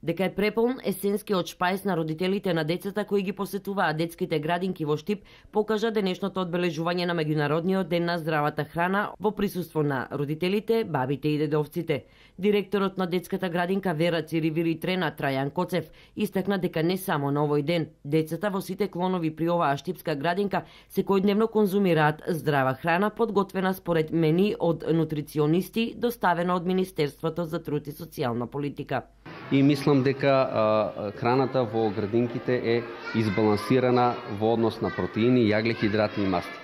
дека е преполн есенскиот шпајс на родителите на децата кои ги посетуваат детските градинки во Штип, покажа денешното одбележување на Меѓународниот ден на здравата храна во присуство на родителите, бабите и дедовците. Директорот на детската градинка Вера Циривили Трена Трајан Коцев истакна дека не само на овој ден, децата во сите клонови при оваа штипска градинка секојдневно конзумираат здрава храна подготвена според мени од нутриционисти, доставена од Министерството за труд и социјална политика. И мислам дека храната во градинките е избалансирана во однос на протеини, јагле, хидрати и масти.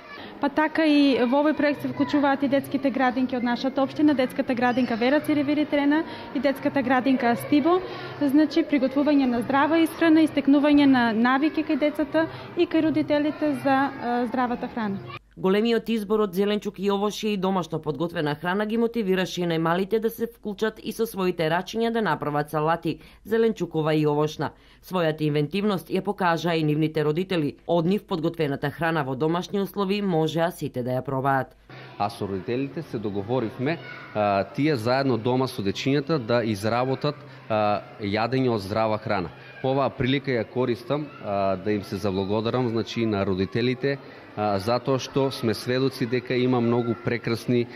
Па така и во овој проект се вклучуваат и детските градинки од нашата општина, детската градинка Вера Циривили Трена и детската градинка Стибо. Значи приготвување на здрава исхрана, истекнување на навики кај децата и кај родителите за здравата храна. Големиот избор од зеленчук и овошје и домашно подготвена храна ги мотивираше и најмалите да се вклучат и со своите рачиња да направат салати, зеленчукова и овошна. Својата инвентивност ја покажаа и нивните родители. Од нив подготвената храна во домашни услови можеа сите да ја пробаат. А со родителите се договоривме тие заедно дома со дечињата да изработат јадење од здрава храна. Оваа прилика ја користам да им се заблагодарам, значи на родителите, затоа што сме сведоци дека има многу прекрасни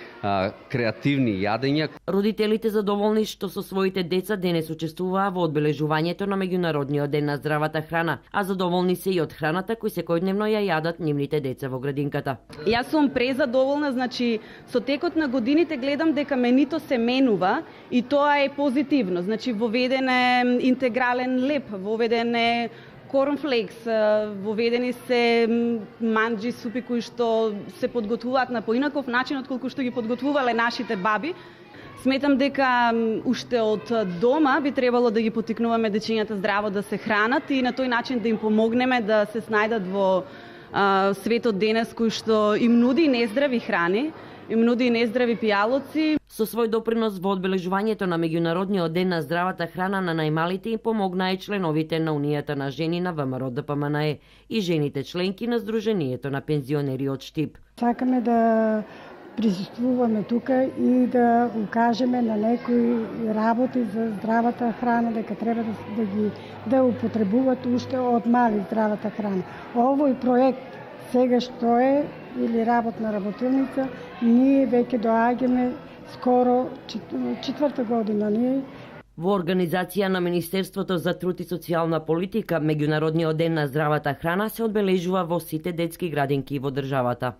креативни јадења. Родителите задоволни што со своите деца денес учествуваа во одбележувањето на Меѓународниот ден на здравата храна, а задоволни се и од храната кој секојдневно ја јадат нивните деца во градинката. Јас сум презадоволна, значи со текот на годините гледам дека менито се менува и тоа е позитивно. Значи воведен е интегрален леп, воведен е корнфлекс, воведени се манџи, супи кои што се подготвуваат на поинаков начин отколку што ги подготвувале нашите баби. Сметам дека уште од дома би требало да ги поттикнуваме дечињата здраво да се хранат и на тој начин да им помогнеме да се снајдат во светот денес кој што им нуди нездрави храни, им нуди нездрави пијалоци. Со свој допринос во одбележувањето на Меѓународниот ден на здравата храна на најмалите им помогнаа и членовите на Унијата на жени на ВМРО ДПМНЕ и жените членки на Сдруженијето на пензионери од Штип. Сакаме да присуствуваме тука и да укажеме на некои работи за здравата храна, дека треба да употребуваат уште од мали здравата храна. Овој проект сега што е или работна работилница, ние веќе доаѓаме скоро четврта година ние. Во организација на Министерството за труд и социјална политика, Меѓународниот ден на здравата храна се одбележува во сите детски градинки во државата.